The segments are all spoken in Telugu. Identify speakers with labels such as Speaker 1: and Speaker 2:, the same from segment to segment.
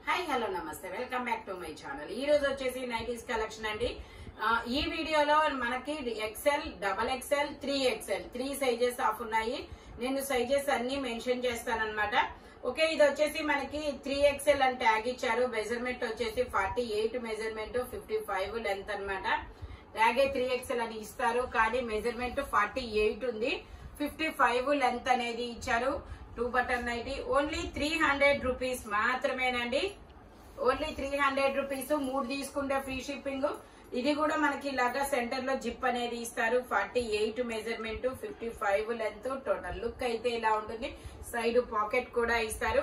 Speaker 1: హాయ్ హలో నమస్తే welcome back to my channel. ఈ రోజు వచ్చేసి నైటీస్ కలెక్షన్ అండి. ఈ వీడియోలో మనకి XL, double XL, 3XL 3 sizes of ఉన్నాయి. నేను సైజెస్ అన్ని మెన్షన్ చేస్తానన్నమాట. ఓకే, ఇది వచ్చేసి మనకి 3XL అని ట్యాగ్ ఇచ్చారు. మెజర్మెంట్ వచ్చేసి 48 మెజర్మెంట్, 55 లెంత్ అన్నమాట. ట్యాగే 3XL అని ఇస్తారు, కానీ మెజర్మెంట్ 48 ఉంది. 55 లెంత్ అనేది ఇచ్చారు. 2 బటన్ నైటీ ఓన్లీ 300 రూపీస్ మాత్రమేనండి. Only 300 rupees. 3 తీసుకుంటే ఫ్రీ షిప్పింగ్. ఇది కూడా మనకి ఇలాగా సెంటర్ లో జిప్ అనేది ఇస్తారు. 48 మెజర్మెంట్, 55 లెంత్. టోటల్ లుక్ అయితే ఇలా ఉంటుంది. సైడ్ పాకెట్ కూడా ఇస్తారు.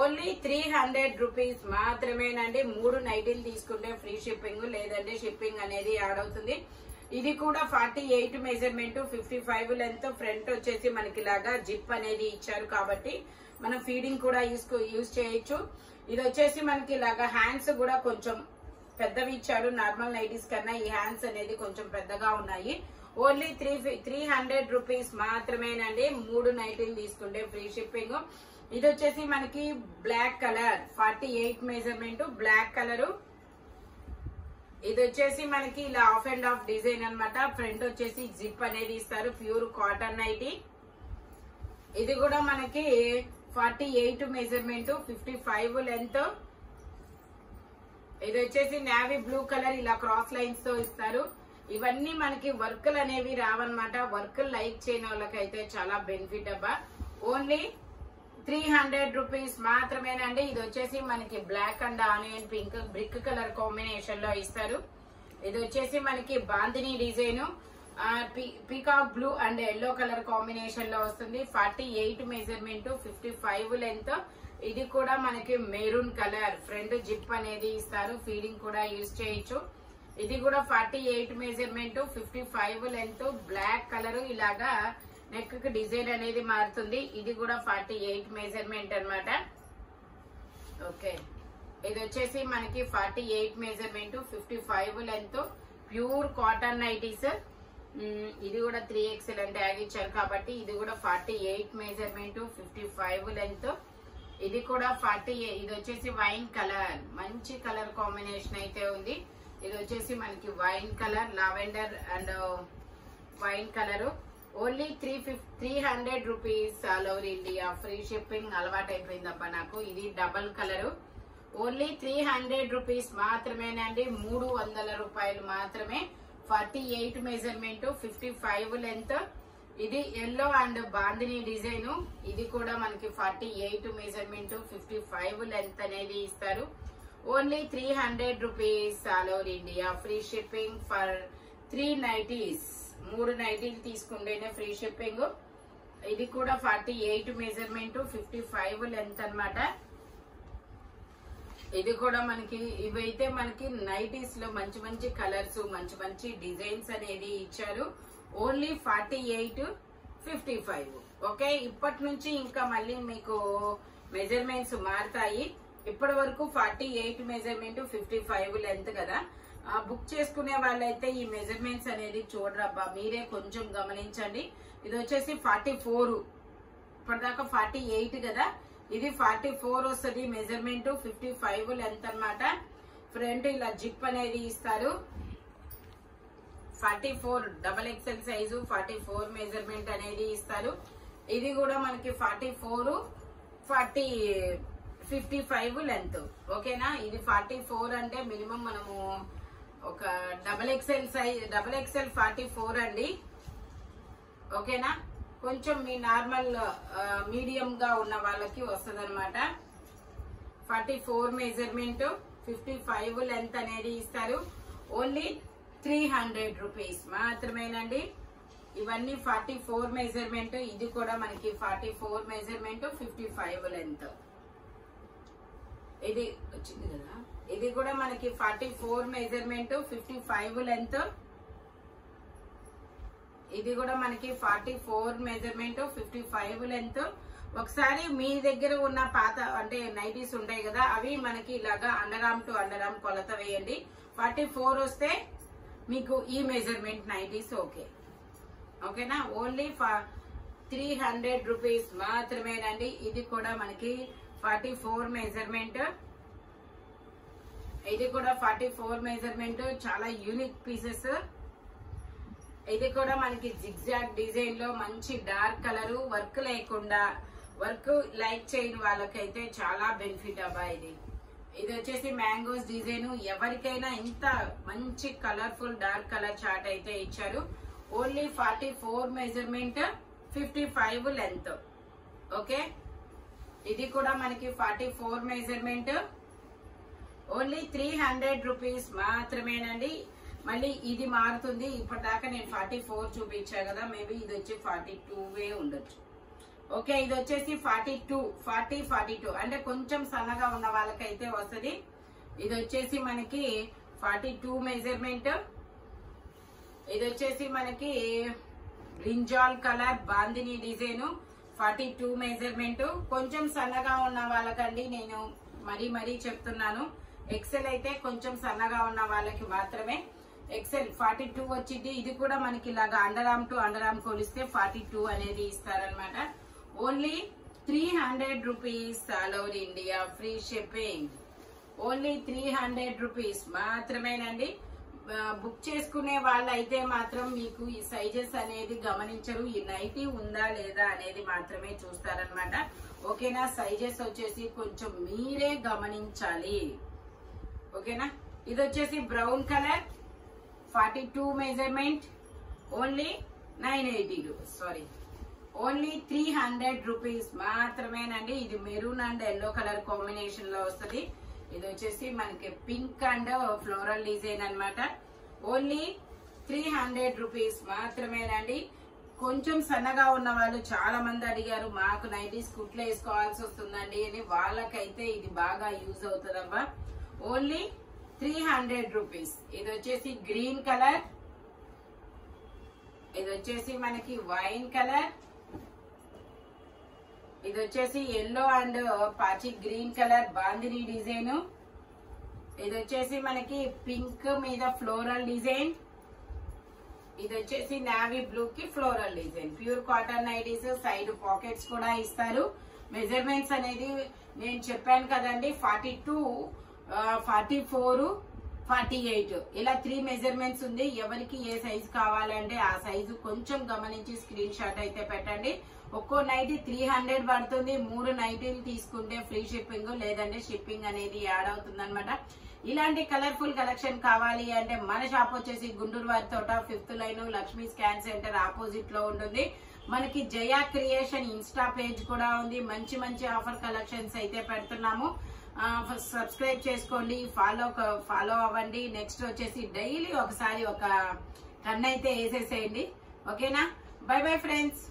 Speaker 1: ఓన్లీ 300 రూపీస్ మాత్రమేనండి. 3 నైటీలు తీసుకుంటే ఫ్రీ షిప్పింగ్, లేదంటే షిప్పింగ్ అనేది యాడ్ అవుతుంది. ఇది కూడా 48 మెజర్మెంట్, 55 లెంత్. ఫ్రంట్ వచ్చేసి మనకి ఇలాగా జిప్ అనేది ఇచ్చారు, కాబట్టి మనం ఫీడింగ్ కూడా యూజ్ చేయొచ్చు. ఇది వచ్చేసి మనకి ఇలాగా హ్యాండ్స్ కూడా కొంచెం పెద్దవి ఇచ్చారు. నార్మల్ నైటీస్ కన్నా ఈ హ్యాండ్స్ అనేది కొంచెం పెద్దగా ఉన్నాయి. ఓన్లీ 300 రూపీస్ మాత్రమేనండి. 3 నైటీలు తీసుకుంటే ఫ్రీ షిప్పింగ్. ఇది వచ్చేసి మనకి black colour, 48 measurement, black colour. ఇది వచ్చేసి మనకి ఇలా ఆఫ్ అండ్ ఆఫ్ డిజైన్ అన్నమాట. ఫ్రంట్ వచ్చేసి జిప్ అనేది ఇస్తారు. Pure cotton nighty. ఇది కూడా మనకి 48 మెజర్మెంట్, 55 లెంత్. ఇది వచ్చేసి నేవీ బ్లూ కలర్, ఇలా క్రాస్ లైన్స్ తో ఇస్తారు. ఇవన్నీ మనకి వర్కులు అనేవి రావన్నమాట. వర్కులు లైక్ చేయని వాళ్ళకైతే చాలా బెనిఫిట్ అబ్బా. ఓన్లీ 300 రూపీస్ మాత్రమేనండి. ఇది వచ్చేసి మనకి black and onion pink, brick colour combination లో ఇస్తారు. ఇది వచ్చేసి మనకి bandhani design, peacock blue and yellow colour combination లో వస్తుంది. 48 మెజర్మెంట్, 55 లెంత్. ఇది కూడా మనకి మెరూన్ కలర్. ఫ్రంట్ జిప్ అనేది ఇస్తారు. ఫీడింగ్ కూడా యూజ్ చేయొచ్చు. ఇది కూడా 48 మెజర్మెంట్, 55 లెంత్. బ్లాక్ కలర్, ఇలాగా నెక్ కి డిజైన్ అనేది మారుతుంది. ఇది కూడా 48 మెజర్మెంట్ అన్నమాట. ఓకే, ఇది వచ్చేసి మనకి 48 measurement, 55 length. Pure cotton nighties. ఇది కూడా 3XL అని ట్యాగ్ ఇచ్చారు, కాబట్టి ఇది కూడా 48 మెజర్మెంట్, 55 లెంత్. ఇది కూడా 48. ఇది వచ్చేసి వైన్ కలర్, మంచి కలర్ కాంబినేషన్ అయితే ఉంది. ఇది వచ్చేసి మనకి wine colour, lavender and wine colour. Only 300 rupees all over India. Free shipping అలవాటు అయిపోయిందబ్బా నాకు. ఇది డబల్ కలర్. ఓన్లీ 300 రూపీస్ మాత్రమేనండి. 300 రూపాయలు మాత్రమే. 48 మెజర్మెంట్, 55 లెంత్. ఇది ఎల్లో అండ్ బాందిని డిజైన్. ఇది కూడా మనకి 48 మెజర్మెంట్, 55 లెంత్ అనేది ఇస్తారు. Only 300 rupees all over India. Free shipping for 3 nighties. 3 నైటీలు తీసుకుంటేనే ఫ్రీ షిప్పింగ్. ఇది కూడా 48 మెజర్మెంట్, 55 లెంత్ అన్నమాట. ఇది కూడా మనకి, ఇవైతే మనకి నైటీస్ లో మంచి మంచి కలర్స్, మంచి మంచి డిజైన్స్ అనేది ఇచ్చారు. ఓన్లీ 48, 55. ఓకే, ఇప్పటి నుంచి ఇంకా మళ్ళీ మీకు మెజర్మెంట్స్ మారుతాయి. ఇప్పటి వరకు 48 మెజర్మెంట్, 55 లెంత్ కదా. బుక్ చేసుకునే వాళ్ళైతే ఈ మెజర్మెంట్స్ అనేది చూడరబ్బా, మీరే కొంచెం గమనించండి. ఇది వచ్చేసి 44. ఇప్పటిదాకా 48 కదా, ఇది 44 వస్తుంది మెజర్మెంట్, 55 లెంత్ అన్నమాట. ఫ్రంట్ ఇలా జిప్ అనేది ఇస్తారు. 44 డబల్ XL సైజు, 44 మెజర్మెంట్ అనేది ఇస్తారు. ఇది కూడా మనకి 44, 55 లెంత్. ఓకేనా, ఇది 44 అంటే మినిమం మనము ఒక double XL size, double XL 44 అండి. ఓకేనా, కొంచెం మీ నార్మల్ మీడియం గా ఉన్న వాళ్ళకి వస్తుంది అనమాట. 44 మెజర్మెంట్, 55 లెంత్ అనేది ఇస్తారు. ఓన్లీ 300 రూపీస్ మాత్రమేనండి. ఇవన్నీ 44 మెజర్మెంట్. ఇది కూడా మనకి 44 మెజర్మెంట్, 55 లెంత్. ఇది వచ్చింది కదా, ఇది కూడా మనకి 44 మెజర్మెంట్, 55 లెంత్. ఇది కూడా మనకి 44 మెజర్మెంట్, 55 లెంత్. ఒకసారి మీ దగ్గర ఉన్న పాత అంటే నైటీస్ ఉంటాయి కదా, అవి మనకి ఇలాగా అండరామ్ టు అండరామ్ కొలత వేయండి. 44 వస్తే మీకు ఈ మెజర్మెంట్ నైటీస్ ఓకే. ఓకేనా, ఓన్లీ 300 రూపీస్ మాత్రమేనండి. ఇది కూడా మనకి 44 మెజర్మెంట్, ఇది కూడా 44 మెజర్మెంట్, చాలా యూనిక్ పీసెస్. ఇది కూడా మనకి జిగ్జాగ్ డిజైన్ లో మంచి డార్క్ కలర్, వర్క్ లేకుండా, వర్క్ లైక్ చేయని వాళ్ళకైతే చాలా బెనిఫిట్ అబ్బా. ఇది వచ్చేసి మ్యాంగోస్ డిజైన్. ఎవరికైనా ఇంత మంచి కలర్ఫుల్ డార్క్ కలర్ చార్ట్ అయితే ఇచ్చారు. Only 44 measurement, 55 length. ఓకే, ఇది కూడా మనకి 44 మెజర్మెంట్, ఓన్లీ 300 రూపీస్ మాత్రమేనండి. మళ్ళీ ఇది మారుతుంది. ఇప్పటిదాకా నేను 44 చూపించా కదా, మేబీ ఇది వచ్చి 42 ఉండొచ్చు. ఓకే, ఇది వచ్చేసి 42 అంటే కొంచెం సన్నగా ఉన్న వాళ్ళకైతే వస్తుంది. ఇది వచ్చేసి మనకి 42 మెజర్మెంట్. ఇది వచ్చేసి మనకి brinjal colour bandhani design, 42 measurement. కొంచెం సన్నగా ఉన్న వాళ్ళకండి నేను మరీ చెప్తున్నాను. ఎక్సెల్ అయితే కొంచెం సన్నగా ఉన్న వాళ్ళకి మాత్రమే. ఎక్సెల్ 42 వచ్చింది. ఇది కూడా మనకి ఇలాగా under arm to under arm కొలిస్తే 42 అనేది ఇస్తారనమాట. Only 300 rupees, all over India free shipping. Only 300 rupees మాత్రమేనండి. బుక్ చేసుకునే వాళ్ళైతే మాత్రం మీకు ఈ సైజెస్ అనేది గమనించరు. ఈ నైటీ ఉందా లేదా అనేది మాత్రమే చూస్తారనమాట. ఓకేనా, సైజెస్ వచ్చేసి కొంచెం మీరే గమనించాలి. ఓకేనా, ఇది వచ్చేసి brown colour, 42 measurement, only 980, only 300 rupees మాత్రమేనండి. ఇది maroon and yellow colour combination లో వస్తుంది. ఇది వచ్చేసి మనకి పింక్ అండ్ ఫ్లోరల్ డిజైన్ అన్నమాట. ఓన్లీ 300 రూపీస్ మాత్రమేనండి. కొంచెం సన్నగా ఉన్న వాళ్ళు చాలా మంది అడిగారు, మాకు నైటీస్ కుట్లు వేసుకోవాల్సి వస్తుందండి అని. వాళ్ళకైతే ఇది బాగా యూజ్ అవుతుందమ్మా. Only 300 rupees. ఇది వచ్చేసి గ్రీన్ కలర్, ఇది వచ్చేసి మనకి వైన్ కలర్, ఇది వచ్చేసి ఎల్లో అండ్ పాచి గ్రీన్ కలర్ బాందిని డిజైన్, ఇది వచ్చేసి మనకి పింక్ మీద ఫ్లోరల్ డిజైన్, ఇది వచ్చేసి నావీ బ్లూ కి floral design. Pure cotton nighties, side pockets కూడా ఇస్తారు. మెజర్మెంట్స్ అనేది నేను చెప్పాను కదండి, 42, 44, 48 ఇలా 3 మెజర్మెంట్స్ ఉంది. ఎవరికి ఏ సైజు కావాలంటే ఆ సైజు కొంచెం గమనించి స్క్రీన్ షాట్ అయితే పెట్టండి. ఒక్కో నైటీ 300 పడుతుంది. 3 నైటీలు తీసుకుంటే ఫ్రీ షిప్పింగ్, లేదంటే షిప్పింగ్ అనేది యాడ్ అవుతుంది అనమాట. ఇలాంటి కలర్ఫుల్ కలెక్షన్ కావాలి అంటే మన షాప్ వచ్చేసి గుంటూరు వారి తోట 5th line Lakshmi scan centre opposite లో ఉంటుంది. మనకి జయా క్రియేషన్ ఇన్స్టా పేజ్ కూడా ఉంది. మంచి ఆఫర్ కలెక్షన్స్ అయితే పెడుతున్నాము. సబ్స్క్రైబ్ చేసుకోండి, ఫాలో అవ్వండి. నెక్స్ట్ వచ్చేసి డైలీ ఒకసారి ఒక కన్ను అయితే వేసేసేయండి. ఓకేనా, బై బై ఫ్రెండ్స్.